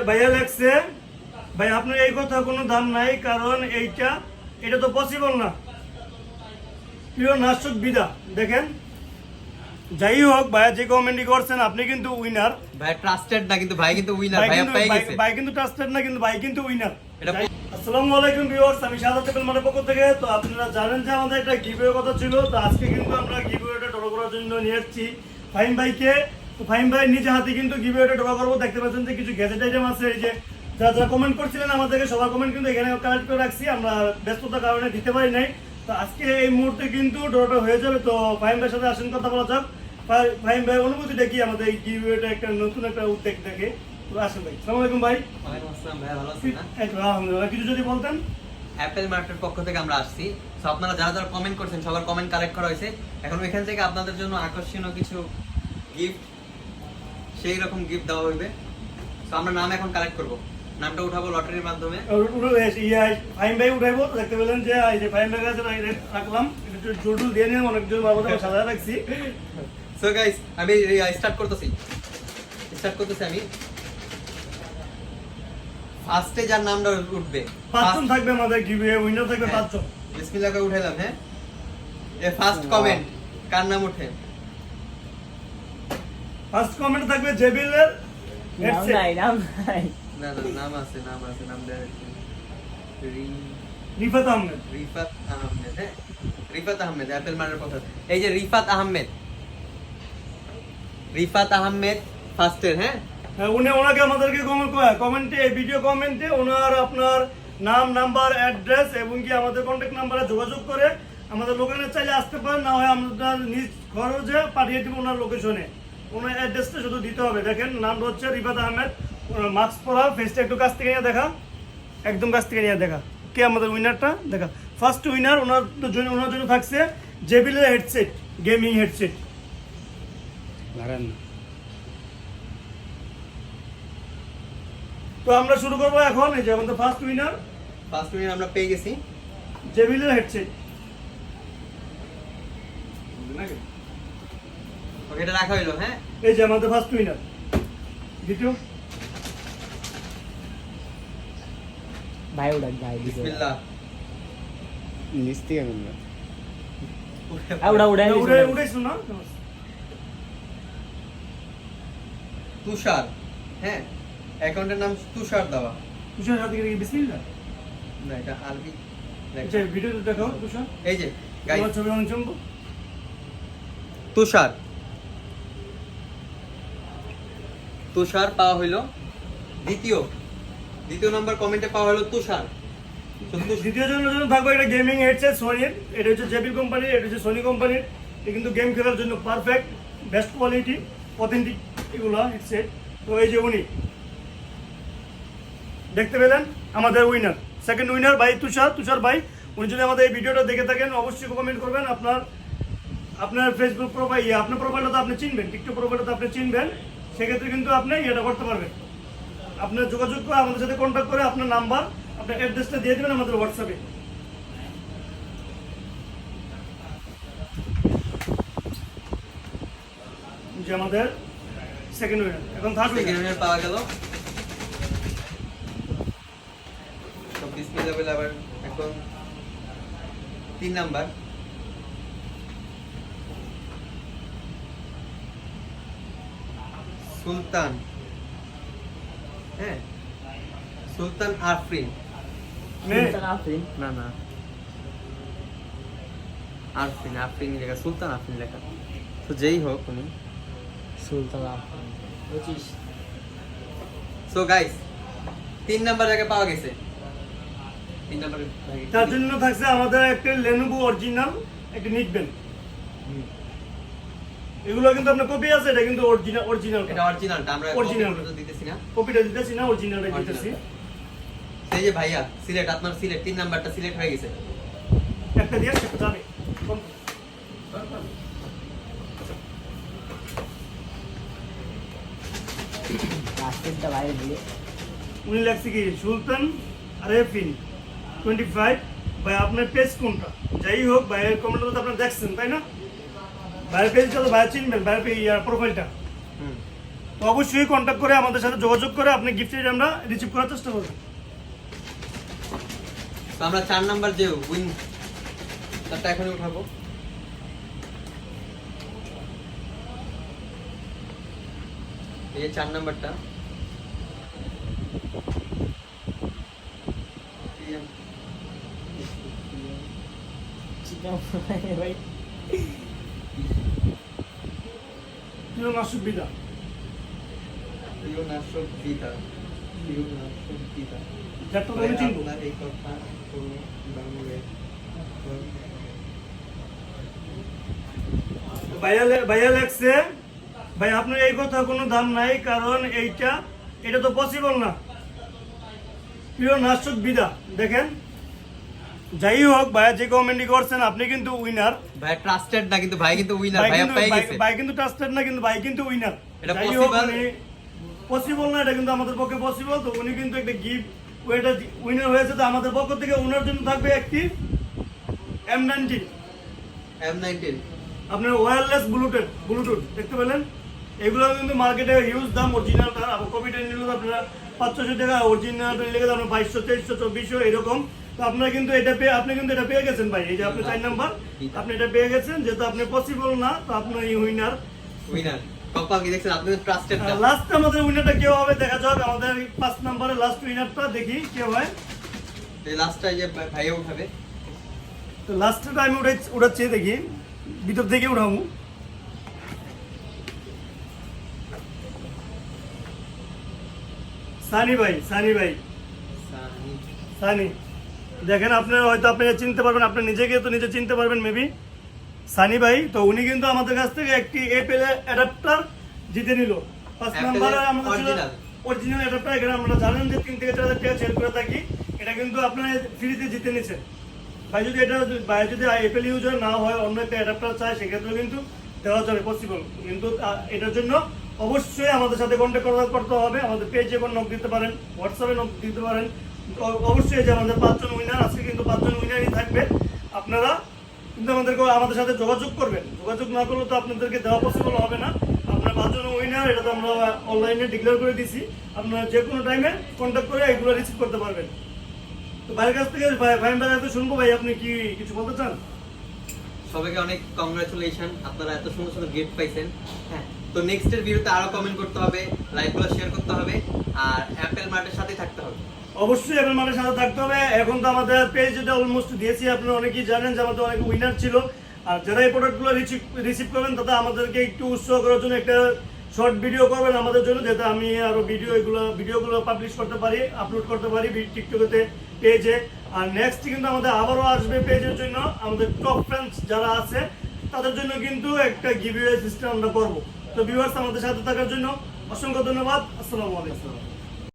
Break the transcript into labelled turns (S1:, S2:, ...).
S1: ভাইয়া লাগছে ভাই আপনার এই কথা কোনো দাম নাই, কারণ এটা তো পসিবল না। প্রিয় নাশক বিদা দেখেন, যাই হোক ভাইয়া যে কমেন্টই করছেন আপনি কিন্তু উইনার।
S2: ভাই ট্রাস্টেড না কিন্তু ভাই কিন্তু উইনার, ভাই পেয়ে গেছে।
S1: ভাই কিন্তু ট্রাস্টেড না কিন্তু ভাই কিন্তু উইনার। আসসালামু আলাইকুম ভিউয়ার্স, আমি শাহাদাত টেবিল মাঠের পক্ষ থেকে। তো আপনারা জানেন যে আমাদের একটা গিভওয়ে কথা ছিল, তো আজকে কিন্তু আমরা গিভওয়েটা ড্র করার জন্য নিয়ে এসেছি ফাহিম ভাইকে। তো ফাহিম ভাই নিজে হাতে কিন্তু গিভওয়েটা ড্র করবো। দেখতে পাচ্ছেন যে কিছু গ্যাজেট আইটেম আছে, এই যে যারা কমেন্ট করছিলেন আমাদেরকে সবার কমেন্ট কিন্তু এখানে কালেক্ট করে রাখছি, আমরা ব্যস্ততার কারণে দিতে পারি নাই। তো আজকে এই মুহূর্তে কিন্তু ড্রটা হয়ে যাবে। তো ফাহিম ভাইয়ের সাথে আসেন কথা বলা যাক। ফাহিম ভাই অনুভূতিটা কি আমাদের এই গিভওয়েটা একটা নতুন একটা উদ্যোগ দেখে? তো আসেন ভাই। আসসালামু আলাইকুম ভাই।
S2: ওয়ালাইকুম আসসালাম ভাই, ভালো আছেন না?
S1: এই তো আলহামদুলিল্লাহ, কিছু যদি বলতেন।
S2: অ্যাপেল মার্কেটের পক্ষ থেকে আমরা আসছি। সো আপনারা যারা যারা কমেন্ট করছেন সবার কমেন্ট কালেক্ট করা হয়েছে। এখন এখান থেকে আপনাদের জন্য আকর্ষণীয় কিছু গিফট, সেই রকম গিফট দেওয়া হইবে। সো আমরা নাম এখন কালেক্ট করব, নামটা উঠাবো লটারির মাধ্যমে।
S1: ফাহিম ভাই উঠাইবো। দেখতে পেলেন যে এই যে ফাহিম ভাই কাছে রাখলাম, একটু জোরডুল দিয়ে নিলাম, অনেকজন বাবুদের সাজায় রাখছি।
S2: সো গাইস আমি স্টার্ট করতেছি আমি। ফার্স্টে যার নামটা উঠবে,
S1: পাঁচজন থাকবে আমাদের গিভওয়ে, উইনার থাকবে পাঁচজন।
S2: বিসমিল্লাহ করে উঠাইলাম। হ্যাঁ, এ ফার্স্ট কমেন্ট কার নাম উঠে?
S1: ফার্স্ট কমেন্ট থাকবে জেবিলের হেডসেট।
S2: না না, নাম আছে, নাম দেওয়া হয়েছে।
S1: রিফাত আহমেদ।
S2: হ্যাঁ, রিফাত আহমেদ অ্যাপেল মার্কেটের পক্ষ থেকে। এই যে রিফাত আহমেদ ফার্স্টের। হ্যাঁ,
S1: ওনাকে আমাদেরকে কমেন্টে, ভিডিও কমেন্টে ওনার আপনার নাম, নাম্বার, অ্যাড্রেস এবং কি আমাদের কন্ট্যাক্ট নাম্বারে যোগাযোগ করে আমাদের লোকেশনে চাইলে আসতে পারেন, না হয় আমরা নিজ খরচে পাঠিয়ে দিব ওনার লোকেশনে। ওনার অ্যাড্রেসটা শুধু দিতে হবে। দেখেন নামটা হচ্ছে রিফাত আহমেদ, মাস্ক পরা, ফেসটা একটু কাছ থেকে নিয়ে দেখা, একদম কাছ থেকে নিয়ে দেখা। কে আমাদের উইনারটা দেখা? ফার্স্ট উইনার ওনার জন্য থাকছে জেবিলের হেডসেট, গেমিং হেডসেট। তো আমরা শুরু করবো এখন। এই যে আমাদের ফার্স্ট উইনার
S2: আমরা পেয়ে গেছি
S1: জেবিলের হেডসেট।
S2: ওকে, এটা রাখা হইলো। হ্যাঁ,
S1: এই যে আমাদের ফার্স্ট উইনার। দ্বিতীয়
S3: ভাই উড়াক ভাই
S2: বিসমিল্লাহ।
S3: নিস্তি কেমন না
S1: উড়াইছো না?
S2: তুষার। হ্যাঁ, অ্যাকাউন্টের নাম তুষার দেওয়া।
S1: তুষার হাতে গিয়ে বিসমিল্লাহ।
S2: না, এটা আরবি।
S1: আচ্ছা ভিডিওতে দেখাও তুষার।
S2: এই যে গাইস,
S1: তোমার ছবি অনেক চমক।
S2: তুষার পাওয়া হইলো। দ্বিতীয় নাম্বার কমেন্টে পাওয়া হলো তুষার।
S1: দ্বিতীয় জন্য থাকবে একটা গেমিং হেডসেট সোনির। এটা হচ্ছে জেবি কোম্পানির, এটা হচ্ছে সোনি কোম্পানির। এটা কিন্তু গেম খেলার জন্য পারফেক্ট, বেস্ট কোয়ালিটি, অথেন্টিক এগুলো হেডসেট। তো এই যে উনি দেখতে পেলেন আমাদের উইনার, সেকেন্ড উইনার ভাই তুষার ভাই। উনি যদি আমাদের এই ভিডিওটা দেখে থাকেন অবশ্যই কমেন্ট করবেন। আপনার ফেসবুক প্রোফাইল, আপনার প্রোফাইলটা তো আপনি চিনবেন, টিকটক প্রোফাইলটা তো আপনি চিনবেন, সেক্ষেত্রে কিন্তু আপনি এটা করতে পারবেন। আপনার যোগাযোগ করে আমাদের সাথে কন্ট্যাক্ট করে আপনার নাম্বার, আপনার অ্যাড্রেসটা দিয়ে দেবেন আমাদের হোয়াটসঅ্যাপে। যে আমাদের সেকেন্ড উইনার। এখন থার্ড
S2: উইনার পাওয়া গেল। তো বিসমিল্লাহ বলে আবার এখন 3 নাম্বার। সুলতান। হ্যাঁ, সুলতান আফরিন। না আফরিন লেখা, সুলতান আফরিন লেখা। তো যেই হোক উনি
S3: সুলতান আফরিন 25।
S2: সো গাইস 3 নাম্বার জায়গায় পাওয়া গেছে। 3 নাম্বারে
S1: তার জন্য থাকছে আমাদের একটা লেনোভো অরিজিনাল একটা নিকবেন। এগুলো কিন্তু আপনার কপি আছে, এটা কিন্তু অরিজিনাল।
S2: এটা অরিজিনালটা আমরা কপিটা দিতেছি না,
S1: অরিজিনালটা দিতেছি।
S2: এই যে ভাইয়া সিলেক্ট, আপনার সিলেক্ট 3 নাম্বারটা সিলেক্ট হয়ে গেছে।
S1: একটা দিয়ে সেটা যাবে।
S3: লাস্টেরটা ভাই বলে
S1: উনি লাগছে কি সুলতান আরেফিন 25। ভাই আপনার পেজ কোনটা? যাই হোক ভাইয়ের কমেন্টটা তো আপনারা দেখছেন তাই না? ভাইয়ের পেজটা তো ভাই চিনবেন, ভাইয়ের প্রোফাইলটা। তো অবশ্যই কন্ট্যাক্ট করে আমাদের সাথে যোগাযোগ করে আপনি গিফট আমরা রিসিভ করার চেষ্টা করব।
S2: তো আমরা 4 নাম্বার যে উইন তারটা এখনই উঠাবো। এই যে 4 নাম্বারটা
S3: ভাই
S1: প্রিয় নাসুক বিদা
S2: প্রিয়নাশক বিদা, প্রিয়নাশক বিদা।
S1: যারটা
S2: ভাই,
S1: বলে চিনবো।
S2: আপনার এই কথা কোনো বাংলায়
S1: ভাইয়া লেখছে, ভাই আপনার এই কথা কোনো দাম নাই, কারণ এটা তো পসিবল না। প্রিয় নাসুক বিদা, দেখেন যাই হোক ভাইয়া যে কমেন্টই করছেন আপনি কিন্তু উইনার।
S2: ভাই ট্রাস্টেড না, কিন্তু ভাই কিন্তু উইনার, ভাই পেয়ে গেছে।
S1: ভাই কিন্তু ট্রাস্টেড না, কিন্তু ভাই কিন্তু উইনার।
S2: এটা
S1: যাই হোক,
S2: possible?
S1: পসিবল না, এটা কিন্তু আমাদের পক্ষে পসিবল। তো উনি কিন্তু একটা গিফট উইনার হয়েছে। তো আমাদের পক্ষ থেকে ওনার জন্য থাকবে একটি M19
S2: M19
S1: আপনার ওয়্যারলেস ব্লুটুথ দেখতে পেলেন। এগুলো কিন্তু মার্কেটে হিউজ দাম। অরিজিনালটা আবার কপিটা নিলে আপনারা 500 টাকা, অরিজিনালটা নিলে আপনার 2200, 2300, 2400 এরকম। তো আপনারা কিন্তু আপনি কিন্তু এটা পেয়ে গেছেন ভাই। এই যে আপনি 4 নাম্বার আপনি এটা পেয়ে গেছেন, যেহেতু আপনি পসিবল না, তো আপনার এই উইনার।
S2: উইনার কপাল কি দেখছেন, আপনি ট্রাস্টেড না।
S1: লাস্ট আমাদের উইনারটা কেউ হবে দেখা যাক। আমাদের 5 নাম্বারের লাস্ট উইনারটা দেখি কে হয়।
S2: এই লাস্টটা যে ভাইয়া উঠাবে।
S1: তো লাস্টটা আমি উঠাচ্ছি, দেখি ভিতর থেকে উঠাবো। সানি ভাই সানি, দেখেন আপনারা হয়তো আপনি চিনতে পারবেন, আপনি নিজেকে তো নিজে চিনতে পারবেন মেবি। সানি ভাই, তো উনি কিন্তু আমাদের কাছ থেকে একটি অ্যাপেল অ্যাডাপ্টার জিতে নিল। 5 নাম্বারে আমাদের ছিল অরিজিনাল অ্যাডাপ্টার। এখানে আমরা জানেন যে 3 থেকে 4 হাজার টাকা সেল করে থাকি। এটা কিন্তু আপনারা ফ্রিতে জিতে নিচ্ছেন। ভাই যদি অ্যাপেল ইউজার না হয়, অন্য একটা অ্যাডাপ্টার চায়, সেক্ষেত্রে কিন্তু দেওয়া যাবে, পসিবল। কিন্তু এটার জন্য অবশ্যই আমাদের সাথে কন্ট্যাক্ট করতে হবে। আমাদের পেজে নক দিতে পারেন, হোয়াটসঅ্যাপে নক দিতে পারেন। অবশ্যই যে আমাদের 5 জন উইনার, আজকে কিন্তু 5 জন উইনারই থাকবে। আপনারা কিন্তু আমাদের সাথে যোগাযোগ করবেন। যোগাযোগ না করলে তো আপনাদেরকে দেওয়া পসিবল হবে না। আপনার 5 জন উইনার, এটা তো আমরা অনলাইনে ডিক্লেয়ার করে দিছি। আপনারা যে কোনো টাইমে কন্ট্যাক্ট করে এগুলো রিসিভ করতে পারবেন। তো ভাইয়ের কাছ থেকে ভাইয়ের কাছে শুনবো, ভাই আপনি কি কিছু বলতে চান?
S2: সবাইকে অনেক কংগ্রাচুলেশন, আপনারা এত সুন্দর সুন্দর গিফট পাইছেন। হ্যাঁ, তো নেক্সটের ভিডিওতে আরো কমেন্ট করতে হবে, লাইকগুলো শেয়ার করতে হবে, আর অ্যাপেল মার্টের সাথে থাকতে হবে।
S1: অবশ্যই আপনার মানের সাথে থাকতে হবে। এখন তো আমাদের পেজ যেটা অলমোস্ট দিয়েছি, আপনারা অনেকেই জানেন যে আমাদের অনেক উইনার ছিল। আর যারা এই প্রোডাক্টগুলো রিসিভ করবেন, তাতে আমাদেরকে একটু উৎসাহ করার জন্য একটা শর্ট ভিডিও করবেন আমাদের জন্য, যাতে আমি আরো ভিডিওগুলো পাবলিশ করতে পারি, আপলোড করতে পারি টিকটকেতে, পেজে। আর নেক্সট কিন্তু আমাদের আবারও আসবে পেজের জন্য, আমাদের টপ ফ্রেন্ডস যারা আছে তাদের জন্য কিন্তু একটা গিভঅ্যাওয়ে সিস্টেম আমরা করবো। তো ভিউয়ার্স, আমাদের সাথে থাকার জন্য অসংখ্য ধন্যবাদ। আসসালামু আলাইকুম।